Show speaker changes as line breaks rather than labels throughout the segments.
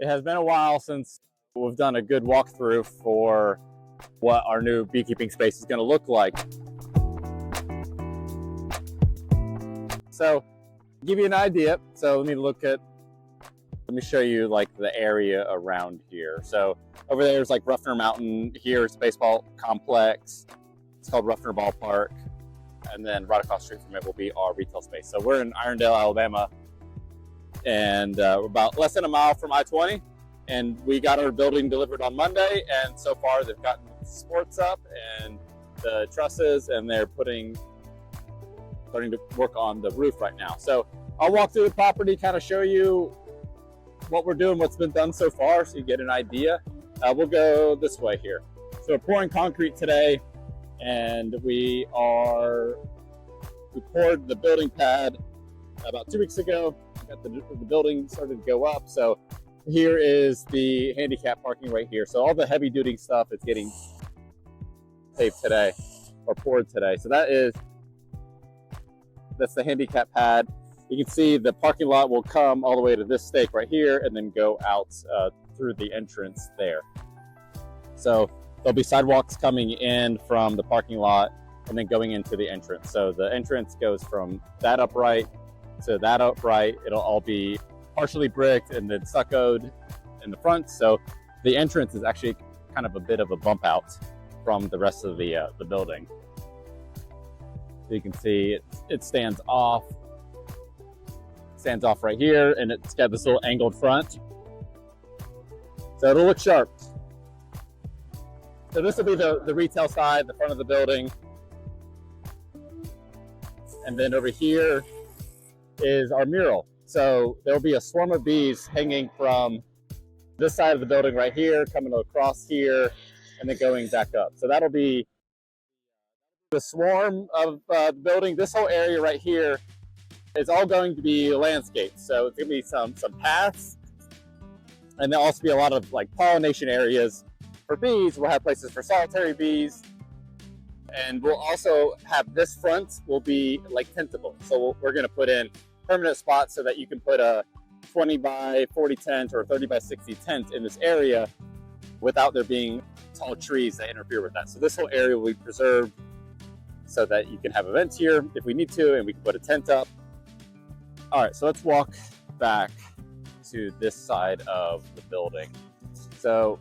It has been a while since we've done a good walkthrough for what our new beekeeping space is going to look like. So, to give you an idea, let me show you like the area around here. So over there is like Ruffner Mountain. Here it's a baseball complex. It's called Ruffner Ballpark. And then right across the street from it will be our retail space. So we're in Irondale, Alabama, and we're about less than a mile from I-20. And we got our building delivered on Monday, and so far they've gotten the supports up and the trusses, and they're starting to work on the roof right now. So I'll walk through the property, kind of show you what we're doing, what's been done so far, so you get an idea. We'll go this way here. So we're pouring concrete today, and we poured the building pad about 2 weeks ago. Got the building started to go up. So here is the handicap parking right here. So all the heavy duty stuff is getting paved today or poured today. So that's the handicap pad. You can see the parking lot will come all the way to this stake right here and then go out through the entrance there. So there'll be sidewalks coming in from the parking lot and then going into the entrance. So the entrance goes from that upright to that upright. It'll all be partially bricked and then stuccoed in the front. So the entrance is actually kind of a bit of a bump out from the rest of the building. So you can see it stands off right here, and it's got this little angled front. So it'll look sharp. So this will be the retail side, the front of the building. And then over here is our mural. So there'll be a swarm of bees hanging from this side of the building right here, coming across here, and then going back up. So that'll be the swarm of the building. This whole area right here is all going to be landscaped. So it's gonna be some paths, and there'll also be a lot of like pollination areas for bees. We'll have places for solitary bees, and we'll also have this front will be like tentable. So we're gonna put in permanent spots so that you can put a 20 by 40 tent or a 30 by 60 tent in this area without there being tall trees that interfere with that. So this whole area will be preserved so that you can have events here if we need to, and we can put a tent up. All right, so let's walk back to this side of the building. So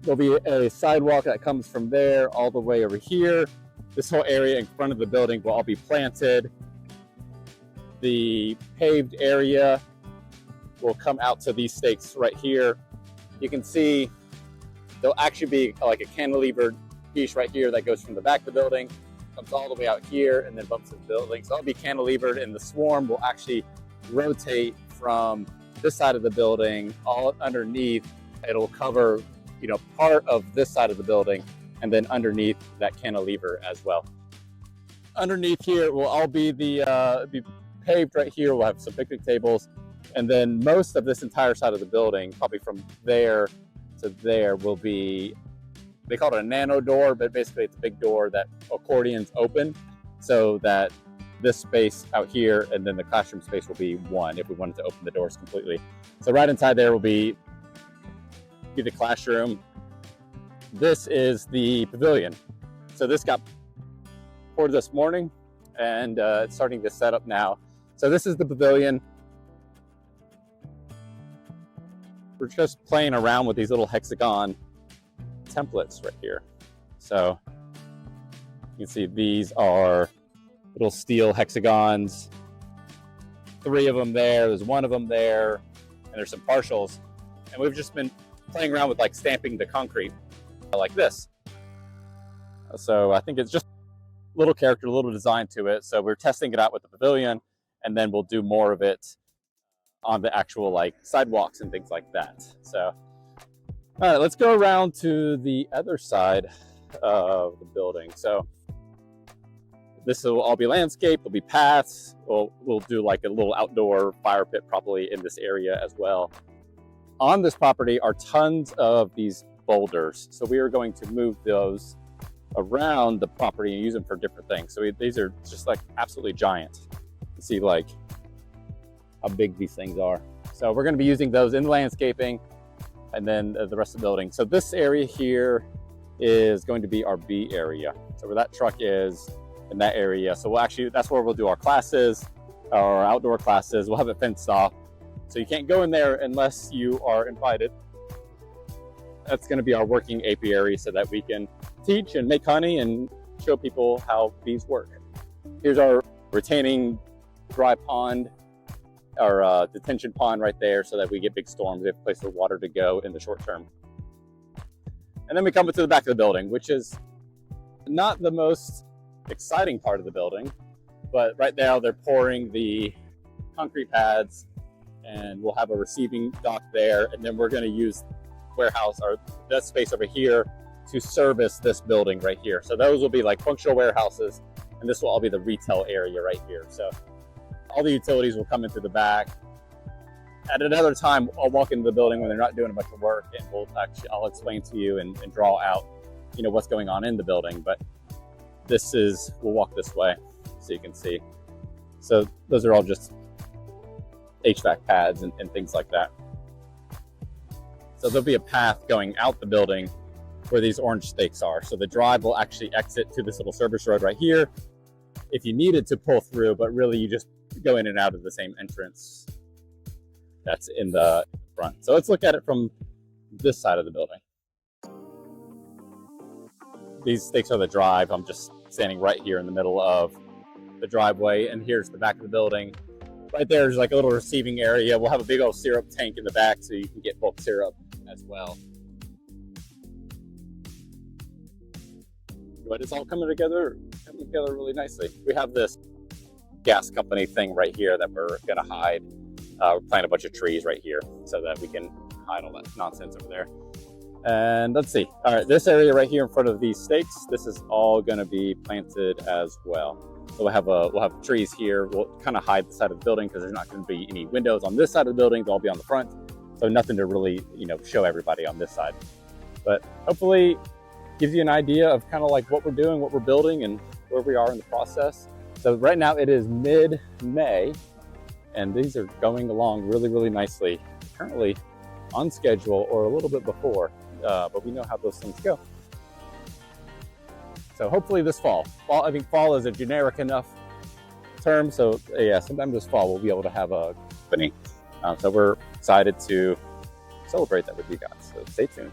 there'll be a sidewalk that comes from there all the way over here. This whole area in front of the building will all be planted. The paved area will come out to these stakes right here. You can see there'll actually be like a cantilevered piece right here that goes from the back of the building, comes all the way out here, and then bumps into the building. So it'll be cantilevered, and the swarm will actually rotate from this side of the building all underneath. It'll cover, part of this side of the building, and then underneath that cantilever as well. Underneath here will all be be paved right here. We'll have some picnic tables, and then most of this entire side of the building, probably from there to there, will be, they call it a nano door, but basically it's a big door that accordions open so that this space out here and then the classroom space will be one if we wanted to open the doors completely. So right inside there will be the classroom. This is the pavilion. So this got poured this morning, and it's starting to set up now. So this is the pavilion. We're just playing around with these little hexagon templates right here. So you can see these are little steel hexagons. 3 of them there, there's 1 of them there, and there's some partials. And we've just been playing around with like stamping the concrete like this. So I think it's just a little character, a little design to it. So we're testing it out with the pavilion, and then we'll do more of it on the actual like sidewalks and things like that. So all right, let's go around to the other side of the building. So this will all be landscaped, there'll be paths. We'll do like a little outdoor fire pit probably in this area as well. On this property are tons of these boulders. So we are going to move those around the property and use them for different things. So these are just like absolutely giant. You see like how big these things are. So we're going to be using those in landscaping and then the rest of the building. So this area here is going to be our bee area. So where that truck is in that area. So that's where we'll do our classes, our outdoor classes. We'll have it fenced off. So you can't go in there unless you are invited. That's going to be our working apiary so that we can teach and make honey and show people how bees work. Here's our retaining dry pond, our detention pond right there so that we get big storms. We have a place for water to go in the short term. And then we come to the back of the building, which is not the most exciting part of the building, but right now they're pouring the concrete pads and we'll have a receiving dock there. And then we're going to use warehouse or that space over here to service this building right here. So those will be like functional warehouses, and this will all be the retail area right here. So all the utilities will come into the back. At another time, I'll walk into the building when they're not doing a bunch of work, and I'll explain to you and draw out, what's going on in the building. But we'll walk this way so you can see. So those are all just HVAC pads and things like that. So there'll be a path going out the building where these orange stakes are. So the drive will actually exit to this little service road right here if you needed to pull through, but really you just go in and out of the same entrance that's in the front. So let's look at it from this side of the building. These stakes are the drive. I'm just standing right here in the middle of the driveway, and here's the back of the building. Right there's like a little receiving area. We'll have a big old syrup tank in the back so you can get bulk syrup as well. But it's all coming together really nicely. We have this gas company thing right here that we're gonna hide. We're planting a bunch of trees right here so that we can hide all that nonsense over there. And let's see. All right, this area right here in front of these stakes, this is all gonna be planted as well. So we'll have trees here. We'll kind of hide the side of the building because there's not going to be any windows on this side of the building. They'll all be on the front. So nothing to really, show everybody on this side. But hopefully gives you an idea of kind of like what we're doing, what we're building, and where we are in the process. So right now it is mid-May, and these are going along really, really nicely. Currently on schedule or a little bit before, but we know how those things go. So hopefully this fall. I think fall is a generic enough term. So yeah, sometime this fall we'll be able to have a company. So we're excited to celebrate that with you guys. So stay tuned.